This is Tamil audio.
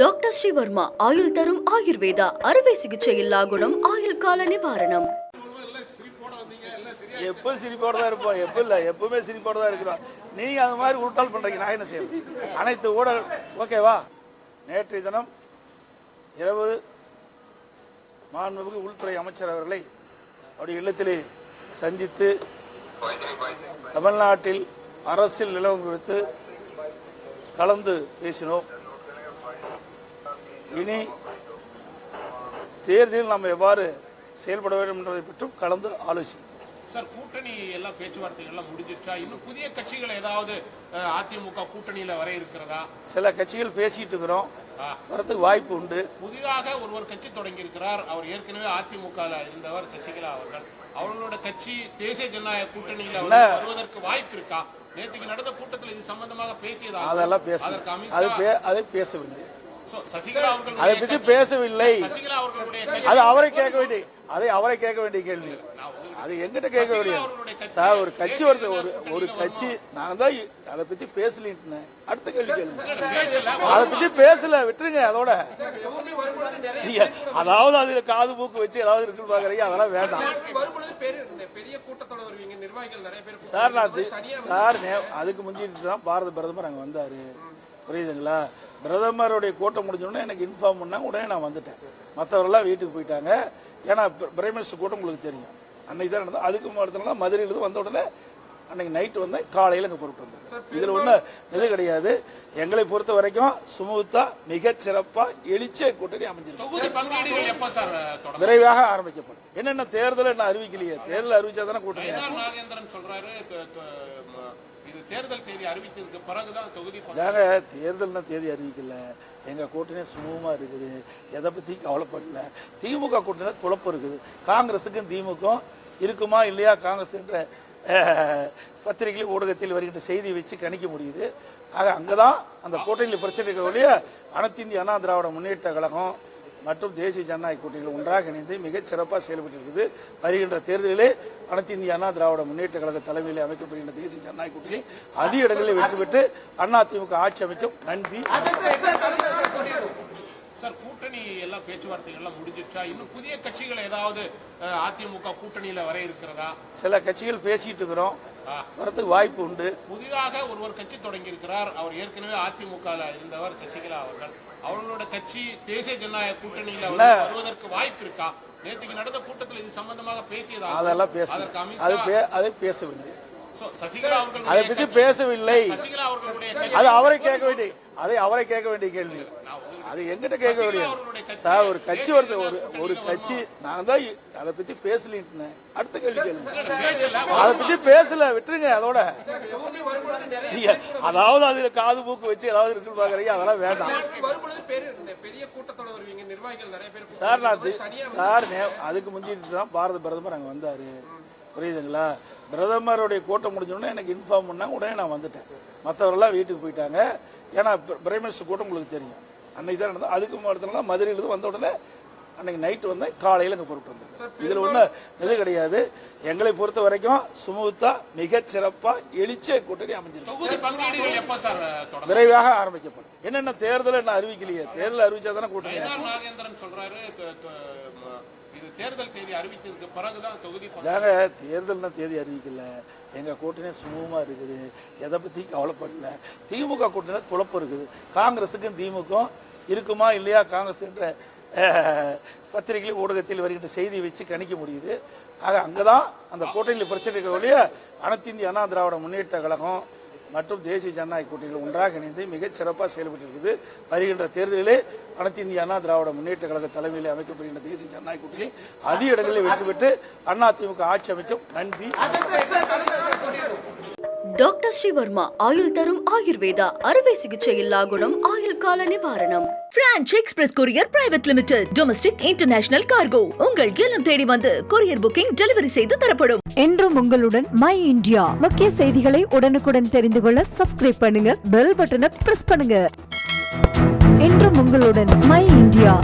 டாக்டர் ஸ்ரீவர்மா ஆயுள் தரும் ஆயுர்வேதா அறுவை சிகிச்சை இல்லா குணம் ஆயுள் கால நிவாரணம். எப்போ சிரிப்போட தான் இருப்போம், எப்போ இல்லை எப்பவுமே சிரிப்போட தான் இருக்கிறோம். நீங்க அது மாதிரி உருட்டால் பண்றீங்க, நான் என்ன செய்யணும்? அனைத்து ஊடக ஓகேவா? நேற்றைய தினம் இரவு மாண்புமிகு உள்துறை அமைச்சர் அவர்களை அவருடைய இல்லத்திலே சந்தித்து தமிழ்நாட்டில் அரசியல் நிலவரம் குறித்து கலந்து பேசினோம். இனி தேர்தலில் நாம் எவ்வாறு செயல்பட வேண்டும் என்பதை பற்றும் கலந்து ஆலோசித்தோம். சார், கூட்டணி எல்லாம் பேச்சுவார்த்தைகள் எல்லாம் முடிஞ்சிருச்சா? இன்னும் புதிய கட்சிகள் ஏதாவது அதிமுக கூட்டணியில வர இருக்கிறதா? சில கட்சிகள் பேசிட்டு இருக்கிறோம், வரதுக்கு வாய்ப்பு உண்டு. புதிதாக ஒருவர் கட்சி தொடங்கி இருக்கிறார். அவர் ஏற்கனவே அதிமுக இருந்தவர் சசிகலா அவர்கள். அவர்களோட கட்சி தேசிய ஜனநாயக கூட்டணியில வருவதற்கு வாய்ப்பு இருக்கா? நேற்றுக்கு நடந்த கூட்டத்தில் இது சம்பந்தமாக பேசியதா? அதெல்லாம் அதை பேசவில்லை, சசிகலா அவர்கள் அதை பற்றி பேசவில்லை. சசிகலா அவர்களுடைய அது அவரை கேட்க வேண்டிய அவரை கேட்க வேண்டிய கேள்வி. அது எங்கிட்ட கேட்க வேண்டியது சார். ஒரு கட்சி ஒரு கட்சி நான் தான் அதை பத்தி பேசலின்னு அடுத்த கேள்வி கேள்வி. அதை பத்தி பேசல, விட்டுருங்க அதோட. அதாவது அதுல காது மூக்கு வச்சு ஏதாவது இருக்குன்னு பாக்குறீங்க, அதெல்லாம் வேண்டாம் சார். அதுக்கு முந்திட்டு தான் பாரத பிரதமர் அங்க வந்தாரு, புரியுதுங்களா? பிரதமருடைய கூட்டம் முடிஞ்சோடனே எனக்கு இன்ஃபார்ம் பண்ணாங்க, உடனே நான் வந்துட்டேன். மற்றவரெல்லாம் வீட்டுக்கு போயிட்டாங்க. ஏன்னா பிரைம் மினிஸ்டர் கூட்டம் உங்களுக்கு தெரியும், அன்னைக்கு தான் நடந்தது. அதுக்கு அடுத்த மதுரையிலிருந்து வந்த உடனே அன்னைக்கு நைட்டு வந்தேன், காலையில் அங்கே பொருட்டு வந்தேன். இதுல ஒன்றும் இது கிடையாது. எங்களை பொறுத்த வரைக்கும் சுமூத்தா மிக சிறப்பா எழுச்சிய கூட்டணி அமைஞ்சிருக்கு. விரைவாக ஆரம்பிக்கப்படும். என்னென்ன தேர்தல் என்ன அறிவிக்கலையே, தேர்தல் அறிவிச்சா தானே கூட்டணி. தேர்தல் தேதி அறிவித்ததுக்கு பிறகுதான் தொகுதி தேர்தல் தேதி அறிவிக்கல. எங்க கூட்டணி சுமூகமா இருக்குது, எதை பத்தி கவலைப்படல. திமுக கூட்டணி குழப்பம் இருக்குது. காங்கிரசுக்கும் திமுக இருக்குமா இல்லையா? காங்கிரஸ் என்ற பத்திரிகையில் ஊடகத்தில் வருகின்ற செய்தி வச்சு கணிக்க முடியுது. ஆக அங்கதான் அந்த கூட்டணியில் பிரச்சனை இருக்க. அனைத்து இந்திய அண்ணா திராவிட முன்னேற்ற கழகம் மற்றும் தேசிய ஜனநாயக கூட்டணிகள் ஒன்றாக இணைந்து மிகச் சிறப்பாக செயல்பட்டு இருக்குது. வருகின்ற தேர்தலிலே அனைத்து இந்திய அண்ணா திராவிட முன்னேற்ற கழக தலைமையிலே அமைக்கப்படுகின்ற தேசிய ஜனநாயக கூட்டணி அதிக இடங்களில் வெற்றி பெற்று அதிமுக ஆட்சி அமைக்கும். நன்றி சார். கூட்டணி எல்லாம் பேச்சுவார்த்தைகள் எல்லாம் முடிஞ்சிருச்சா? இன்னும் புதிய கட்சிகள் ஏதாவது அதிமுக கூட்டணியில வர இருக்கிறதா? சில கட்சிகள் பேசிட்டு இருக்கிறோம், வரதுக்கு வாய்ப்பு உண்டு. புதிதாக ஒருவர் கட்சி தொடங்கி இருக்கிறார். அவர் ஏற்கனவே அதிமுக இருந்தவர் சசிகலா அவர்கள். அவர்களோட கட்சி தேசிய ஜனநாயக கூட்டணியில வருவதற்கு வாய்ப்பு இருக்கா? நேற்றுக்கு நடந்த கூட்டத்தில் இது சம்பந்தமாக பேசியதா? அதெல்லாம் அதை பேசவில்லை. சசிகலா அவர்கள் அதை பற்றி பேசவில்லை. சசிகலா அவர்களுடைய அது அவரை கேட்க வேண்டிய கேள்வி. அது எங்கிட்ட கேட்க வேண்டியது சார். ஒரு கட்சி ஒரு கட்சி நான் தான் அதை பத்தி பேசலின்னு அடுத்த கேள்வி கேள்வி. அதை பத்தி பேசல, விட்டுருங்க அதோட. அதாவது அதுல காது மூக்கு வச்சு ஏதாவது இருக்குன்னு பாக்குறீங்க, அதெல்லாம் வேண்டாம் சார். அதுக்கு முந்திட்டு தான் பாரத பிரதமர் அங்க வந்தாரு, புரியுதுங்களா? பிரதமருடைய கூட்டம் முடிஞ்சோடனே எனக்கு இன்ஃபார்ம் பண்ணாங்க, உடனே நான் வந்துட்டேன். மற்றவரெல்லாம் வீட்டுக்கு போயிட்டாங்க. ஏன்னா பிரைம் மினிஸ்டர் கூட்டம் உங்களுக்கு தெரியும், அன்னைக்கு தான் நடந்தது. அதுக்கு அடுத்த மதுரையிலிருந்து வந்த உடனே அன்னைக்கு நைட்டு வந்தேன், காலையில் அங்கே பொருட்டு வந்தேன். இதுல ஒன்றும் இது கிடையாது. எங்களை பொறுத்த வரைக்கும் சுமூத்தா மிக சிறப்பா எழுச்சிய கூட்டணி அமைஞ்சிருக்கு. விரைவாக ஆரம்பிக்கப்படும். என்னென்ன தேர்தல் என்ன அறிவிக்கலையே, தேர்தல் அறிவிச்சா தானே கூட்டணி. தேர்தல் தேதி அறிவித்ததுக்கு பிறகுதான் தொகுதி தேர்தல் தேதி அறிவிக்கல. எங்க கூட்டணி சுமூகமா இருக்குது, எதை பத்தி கவலைப்படல. திமுக கூட்டணி குழப்பம் இருக்குது. காங்கிரசுக்கும் திமுக இருக்குமா இல்லையா? காங்கிரஸ் என்ற பத்திரிகையில் ஊடகத்தில் வருகின்ற செய்தி வச்சு கணிக்க முடியுது. ஆக அங்கதான் அந்த கூட்டணியில் பிரச்சனை இருக்க. அனைத்து இந்திய அண்ணா திராவிட முன்னேற்ற கழகம் மற்றும் தேசிய ஜனநாயக கூட்டணிகள் ஒன்றாக இணைந்து மிகச் சிறப்பாக செயல்பட்டு இருக்குது. வருகின்ற தேர்தலிலே அனைத்து இந்திய அண்ணா திராவிட முன்னேற்ற கழக தலைமையிலே அமைக்கப்படுகின்ற தேசிய ஜனநாயக கூட்டணி அதிக இடங்களில் வெற்றி பெற்று அதிமுக ஆட்சி அமைக்கும். நன்றி. டாக்டர் ஸ்ரீவர்மா ஆயுள் தரும் ஆயுர்வேதா அறுவை சிகிச்சை இல்லா குணம் ஆயுள் கால நிவாரணம். Branch express courier private limited. Domestic international cargo. உங்கள் இல்லம் தேடி வந்து கொரியர் புக்கிங் டெலிவரி செய்து தரப்படும். என்றும் உங்களுடன் மை இந்தியா. முக்கிய செய்திகளை உடனுக்குடன் தெரிந்து கொள்ள சப்ஸ்கிரைப் பண்ணுங்க, பெல் பட்டனை பிரஸ் பண்ணுங்க. என்றும் உங்களுடன் மை இந்தியா.